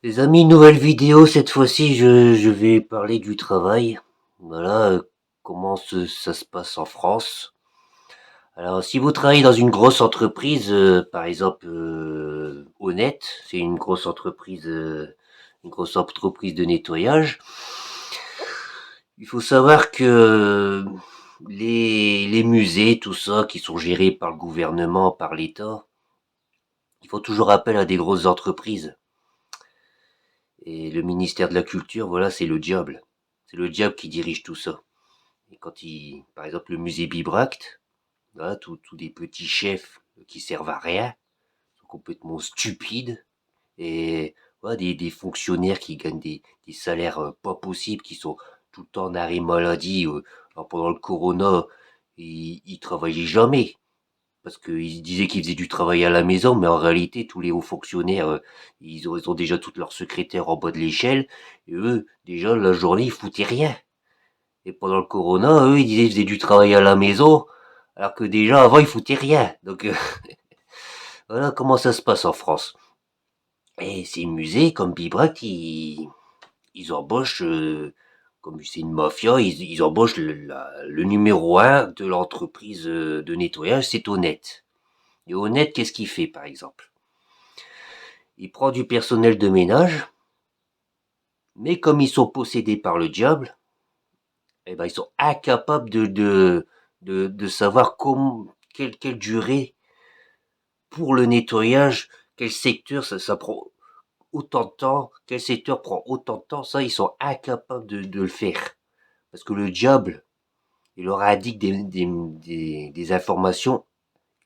Les amis, nouvelle vidéo, cette fois-ci je vais parler du travail. Voilà, comment ça se passe en France. Alors si vous travaillez dans une grosse entreprise, par exemple Honnête, c'est une grosse entreprise de nettoyage. Il faut savoir que les musées, tout ça, qui sont gérés par le gouvernement, par l'État, ils font toujours appel à des grosses entreprises. Et le ministère de la Culture, voilà, c'est le diable. C'est le diable qui dirige tout ça. Et par exemple, le musée Bibracte, voilà, tous des petits chefs qui servent à rien, sont complètement stupides, et voilà, des fonctionnaires qui gagnent des salaires pas possibles, qui sont tout le temps en arrêt maladie. Alors pendant le corona, ils travaillaient jamais. Parce qu'ils disaient qu'ils faisaient du travail à la maison, mais en réalité, tous les hauts fonctionnaires, ils ont déjà toutes leurs secrétaires en bas de l'échelle, et eux, déjà, la journée, ils foutaient rien. Et pendant le corona, eux, ils disaient qu'ils faisaient du travail à la maison, alors que déjà, avant, ils foutaient rien. Donc, voilà comment ça se passe en France. Et ces musées, comme Bibrac, ils embauchent, comme c'est une mafia, ils embauchent le numéro un de l'entreprise de nettoyage, c'est Honnête. Et Honnête, qu'est-ce qu'il fait, par exemple? Il prend du personnel de ménage, mais comme ils sont possédés par le diable, eh ben, ils sont incapables de savoir quelle durée pour le nettoyage, quel secteur ça prend autant de temps, quel secteur prend autant de temps, ça, ils sont incapables de le faire. Parce que le diable, il leur indique des informations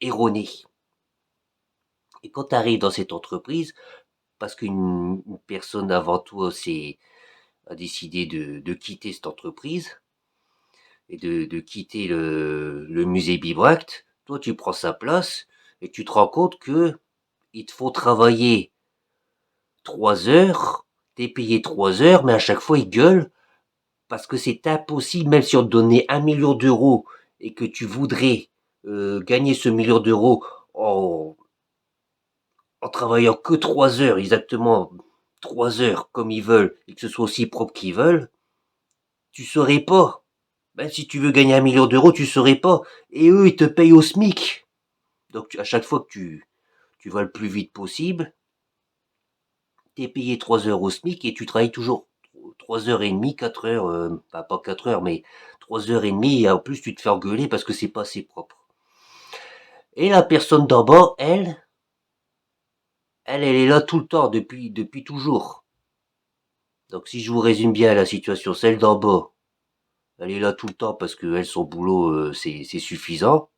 erronées. Et quand tu arrives dans cette entreprise, parce qu'une personne avant toi a décidé de quitter cette entreprise et de quitter le musée Bibracte, toi tu prends sa place et tu te rends compte que il te faut travailler 3 heures, t'es payé 3 heures, mais à chaque fois il gueule parce que c'est impossible, même si on te donnait 1 million d'euros et que tu voudrais gagner ce 1 million d'euros en, en travaillant que 3 heures, exactement 3 heures comme ils veulent, et que ce soit aussi propre qu'ils veulent, tu saurais pas. Même si tu veux gagner 1 million d'euros, tu saurais pas. Et eux, ils te payent au SMIC. Donc à chaque fois que tu vas le plus vite possible, t'es payé 3 heures au SMIC et tu travailles toujours 3 heures et demie, 4 heures, pas 4 heures, mais 3 heures et demie, et en plus tu te fais engueuler parce que c'est pas assez propre. Et la personne d'en bas, elle est là tout le temps, depuis toujours. Donc si je vous résume bien la situation, celle d'en bas, elle est là tout le temps parce que elle, son boulot, c'est suffisant.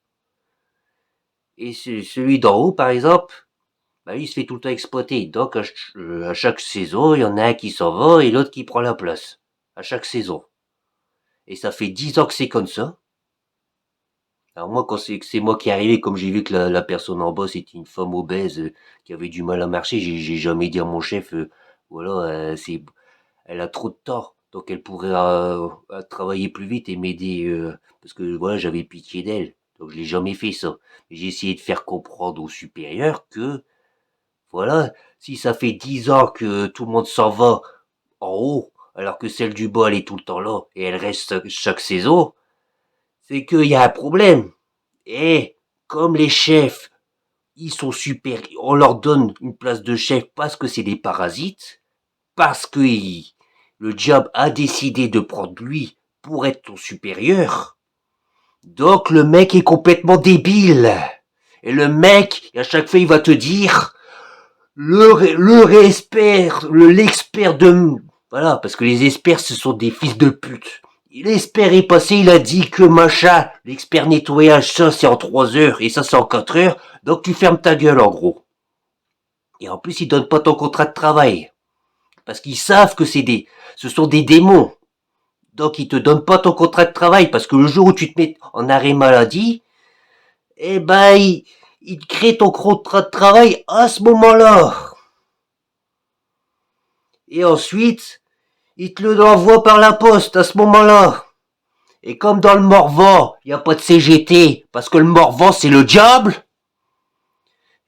Et celui d'en haut, par exemple, bah, il se fait tout le temps exploiter. Donc à chaque saison, il y en a un qui s'en va et l'autre qui prend la place. À chaque saison. Et ça fait 10 ans que c'est comme ça. Alors moi, quand c'est moi qui est arrivé, comme j'ai vu que la personne en bas, c'était une femme obèse qui avait du mal à marcher, j'ai jamais dit à mon chef, voilà, elle a trop de temps. Donc elle pourrait travailler plus vite et m'aider, parce que voilà, j'avais pitié d'elle. Donc je l'ai jamais fait ça. J'ai essayé de faire comprendre aux supérieurs que, voilà, si ça fait 10 ans que tout le monde s'en va en haut, alors que celle du bas, elle est tout le temps là, et elle reste chaque saison, c'est qu'il y a un problème. Et comme les chefs, ils sont super, on leur donne une place de chef parce que c'est des parasites, parce que le diable a décidé de prendre lui pour être ton supérieur. Donc le mec est complètement débile. Et le mec, à chaque fois, il va te dire, l'expert de, voilà, parce que les experts, ce sont des fils de pute. L'expert est passé, il a dit que machin, l'expert nettoyage, ça c'est en 3 heures et ça c'est en 4 heures, donc tu fermes ta gueule en gros. Et en plus, ils donnent pas ton contrat de travail. Parce qu'ils savent que ce sont des démons. Donc ils te donnent pas ton contrat de travail parce que le jour où tu te mets en arrêt maladie, eh ben, ils créent ton contrat de travail à ce moment-là. Et ensuite, ils te le envoient par la poste à ce moment-là. Et comme dans le Morvan, il n'y a pas de CGT, parce que le Morvan c'est le diable,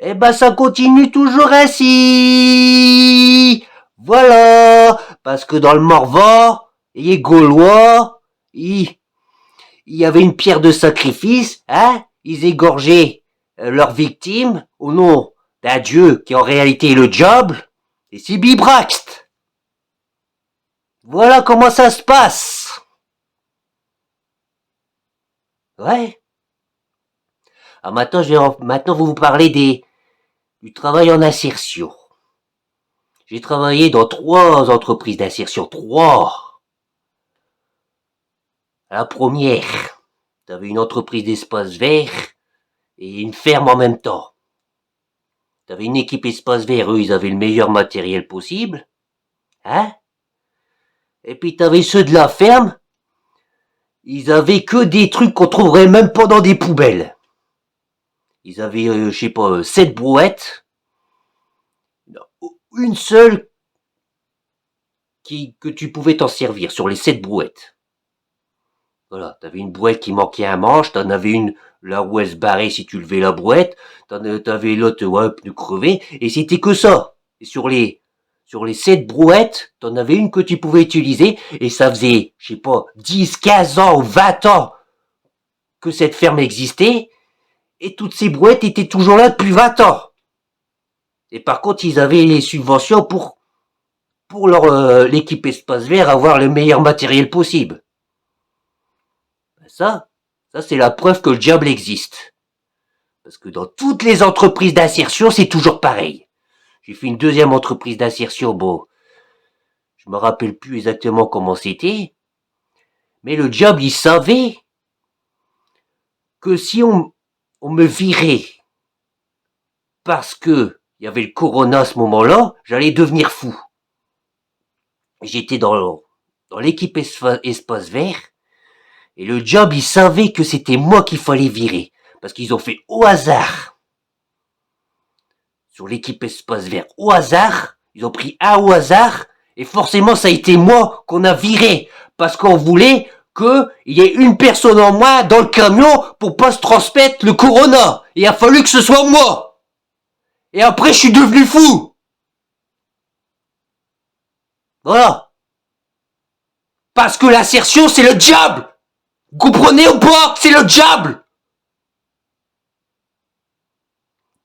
eh ben ça continue toujours ainsi. Voilà, parce que dans le Morvan, les Gaulois, il y avait une pierre de sacrifice, hein, ils égorgeaient leurs victimes au nom d'un dieu qui en réalité est le diable, et c'est Bibraxt. Voilà comment ça se passe. Ouais. Alors maintenant, vous parlez du travail en insertion. J'ai travaillé dans 3 entreprises d'insertion. 3. La première, t'avais une entreprise d'espace vert et une ferme en même temps. T'avais une équipe espace vert, eux, ils avaient le meilleur matériel possible. Hein? Et puis t'avais ceux de la ferme, ils avaient que des trucs qu'on trouverait même pas dans des poubelles. Ils avaient, je sais pas, 7 brouettes. Une seule que tu pouvais t'en servir sur les 7 brouettes. Voilà, t'avais une brouette qui manquait un manche, t'en avais une là où elle se barrait si tu levais la brouette, t'avais l'autre, ouais, pneu crevé, et c'était que ça. Et sur les 7 brouettes, t'en avais une que tu pouvais utiliser, et ça faisait, je sais pas, 10, 15 ans ou 20 ans que cette ferme existait, et toutes ces brouettes étaient toujours là depuis 20 ans. Et par contre, ils avaient les subventions pour l'équipe espace vert avoir le meilleur matériel possible. Ça c'est la preuve que le diable existe. Parce que dans toutes les entreprises d'insertion, c'est toujours pareil. J'ai fait une deuxième entreprise d'insertion, bon, je me rappelle plus exactement comment c'était, mais le diable, il savait que si on me virait parce que il y avait le corona à ce moment-là, j'allais devenir fou. J'étais dans l'équipe espace vert, et le diable, il savait que c'était moi qu'il fallait virer. Parce qu'ils ont fait au hasard. Sur l'équipe espace vert, au hasard. Ils ont pris un au hasard. Et forcément, ça a été moi qu'on a viré. Parce qu'on voulait qu'il y ait une personne en moins dans le camion pour pas se transmettre le corona. Il a fallu que ce soit moi. Et après, je suis devenu fou. Voilà. Parce que l'assertion, c'est le diable. Vous comprenez ou pas? C'est le diable.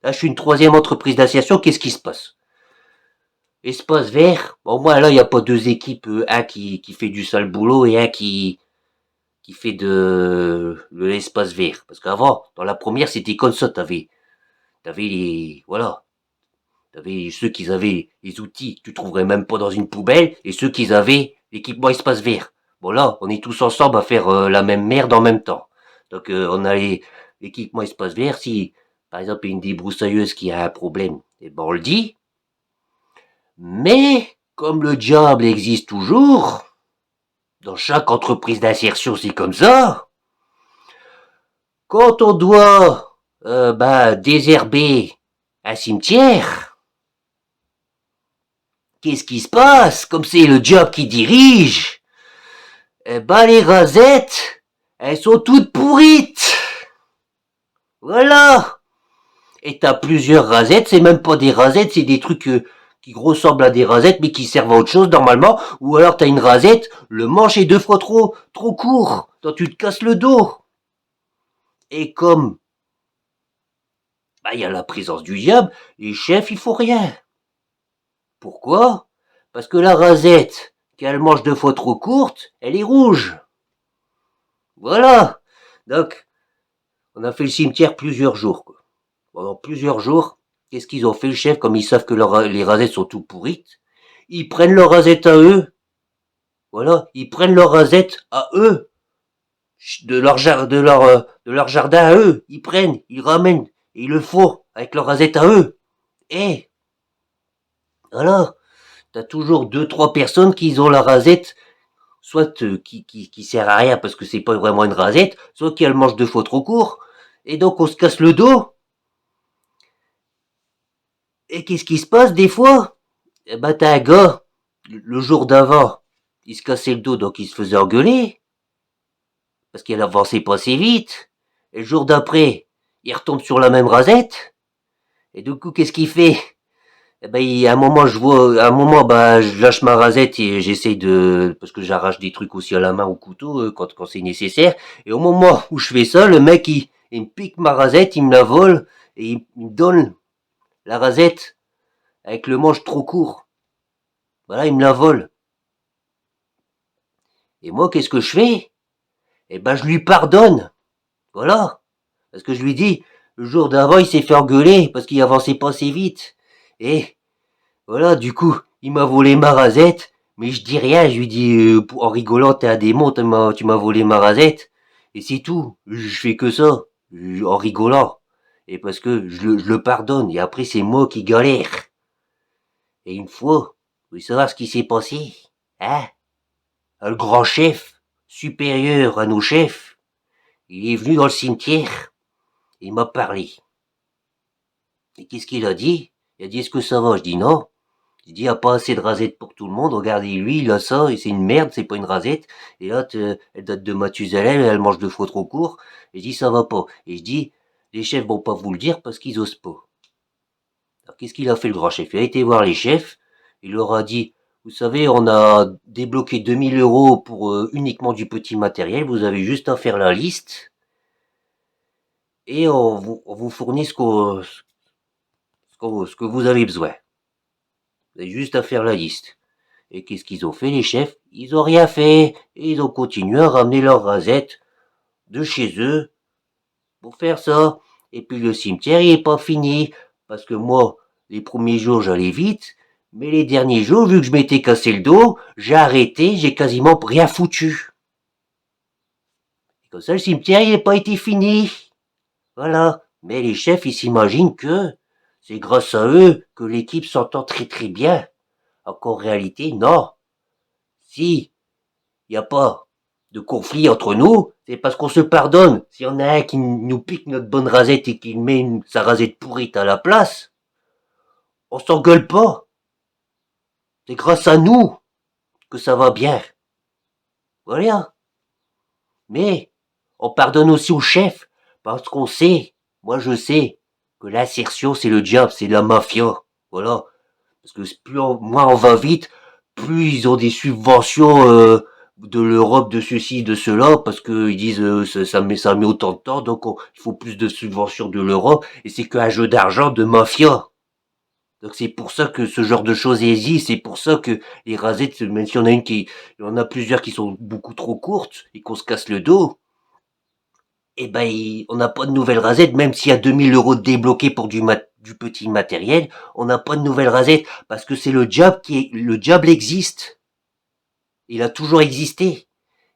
Là, je suis une 3e entreprise d'insertion. Qu'est-ce qui se passe? Espace vert. Bon, moi, là, il n'y a pas 2 équipes. Un qui fait du sale boulot et un qui fait de l'espace vert. Parce qu'avant, dans la première, c'était comme ça. T'avais voilà. T'avais ceux qui avaient les outils, tu trouverais même pas dans une poubelle, et ceux qui avaient l'équipement espace vert. Bon là, on est tous ensemble à faire la même merde en même temps. Donc on a l'équipement espace vert. Si par exemple il y a une débroussailleuse qui a un problème, et ben on le dit. Mais comme le diable existe toujours, dans chaque entreprise d'insertion c'est comme ça. Quand on doit désherber un cimetière, qu'est-ce qui se passe? Comme c'est le diable qui dirige, les rasettes, elles sont toutes pourrites. Voilà. Et t'as plusieurs rasettes, c'est même pas des rasettes, c'est des trucs qui ressemblent à des rasettes mais qui servent à autre chose normalement. Ou alors t'as une rasette, le manche est 2 fois trop court, donc tu te casses le dos. Et comme il y a la présence du diable, les chefs il faut rien. Pourquoi? Parce que la rasette, qui a le manche 2 fois trop courte, elle est rouge. Voilà. Donc, on a fait le cimetière plusieurs jours. Quoi. Pendant plusieurs jours, qu'est-ce qu'ils ont fait, le chef, comme ils savent que les rasettes sont tout pourrites? Ils prennent leur rasette à eux. Voilà, ils prennent leur rasette à eux. De leur jardin à eux. Ils prennent, ils ramènent, et ils le font avec leur rasette à eux. Et, voilà. T'as toujours 2-3 personnes qui ont la rasette soit qui sert à rien parce que c'est pas vraiment une rasette, soit qu'elle mange 2 fois trop court, et donc on se casse le dos. Et qu'est-ce qui se passe des fois? Eh ben t'as un gars, le jour d'avant, il se cassait le dos donc il se faisait engueuler, parce qu'il avançait pas assez vite, et le jour d'après, il retombe sur la même rasette, et du coup qu'est-ce qu'il fait? Eh ben, à un moment, à un moment, bah, je lâche ma rasette et j'essaye parce que j'arrache des trucs aussi à la main au couteau quand c'est nécessaire. Et au moment où je fais ça, le mec, il me pique ma rasette, il me la vole et il me donne la rasette avec le manche trop court. Voilà, il me la vole. Et moi, qu'est-ce que je fais? Eh ben, je lui pardonne. Voilà. Parce que je lui dis, le jour d'avant, il s'est fait engueuler parce qu'il avançait pas assez vite. Et voilà, du coup, il m'a volé ma rasette, mais je dis rien, je lui dis, en rigolant, t'es un démon, tu m'as volé ma rasette. Et c'est tout. Je fais que ça, en rigolant. Et parce que je le pardonne, et après c'est moi qui galère. Et une fois, vous voulez savoir ce qui s'est passé? Hein? Le grand chef, supérieur à nos chefs, il est venu dans le cimetière, il m'a parlé. Et qu'est-ce qu'il a dit? Il a dit, est-ce que ça va? Je dis non. Je dis, il n'y a pas assez de rasettes pour tout le monde. Regardez, lui, il a ça, et c'est une merde, c'est pas une rasette. Et là, elle date de Mathusalem, elle mange 2 fois trop court. Et je dis, ça va pas. Et je dis, les chefs vont pas vous le dire parce qu'ils osent pas. Alors, qu'est-ce qu'il a fait, le grand chef? Il a été voir les chefs. Il leur a dit, vous savez, on a débloqué 2 000 € pour uniquement du petit matériel. Vous avez juste à faire la liste. Et on vous fournit ce que vous avez besoin. Vous avez juste à faire la liste. Et qu'est-ce qu'ils ont fait, les chefs? Ils ont rien fait. Et ils ont continué à ramener leurs rasettes de chez eux pour faire ça. Et puis le cimetière, il est pas fini. Parce que moi, les premiers jours, j'allais vite. Mais les derniers jours, vu que je m'étais cassé le dos, j'ai arrêté, j'ai quasiment rien foutu. Et comme ça, le cimetière, il n'a pas été fini. Voilà. Mais les chefs, ils s'imaginent que c'est grâce à eux que l'équipe s'entend très très bien. Alors qu'en réalité, non. Si il n'y a pas de conflit entre nous, c'est parce qu'on se pardonne. S'il y en a un qui nous pique notre bonne rasette et qui met sa rasette pourrite à la place, on s'engueule pas. C'est grâce à nous que ça va bien. Voilà. Mais on pardonne aussi au chef parce qu'on sait, moi je sais, que l'insertion c'est le diable, c'est la mafia. Voilà. Parce que moins on va vite, plus ils ont des subventions de l'Europe, de ceci, de cela, parce qu'ils disent ça met autant de temps, donc il faut plus de subventions de l'Europe, et c'est qu'un jeu d'argent de mafia. Donc c'est pour ça que ce genre de choses existent, c'est pour ça que les rasettes, même s'il y en a il y en a plusieurs qui sont beaucoup trop courtes et qu'on se casse le dos, eh ben on n'a pas de nouvelles rasettes, même s'il y a 2 000 € débloqués pour du petit matériel, on n'a pas de nouvelles rasettes parce que c'est le diable existe. Il a toujours existé.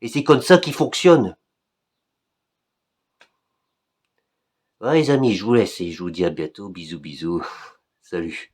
Et c'est comme ça qu'il fonctionne. Ouais, les amis, je vous laisse et je vous dis à bientôt. Bisous, bisous. Salut.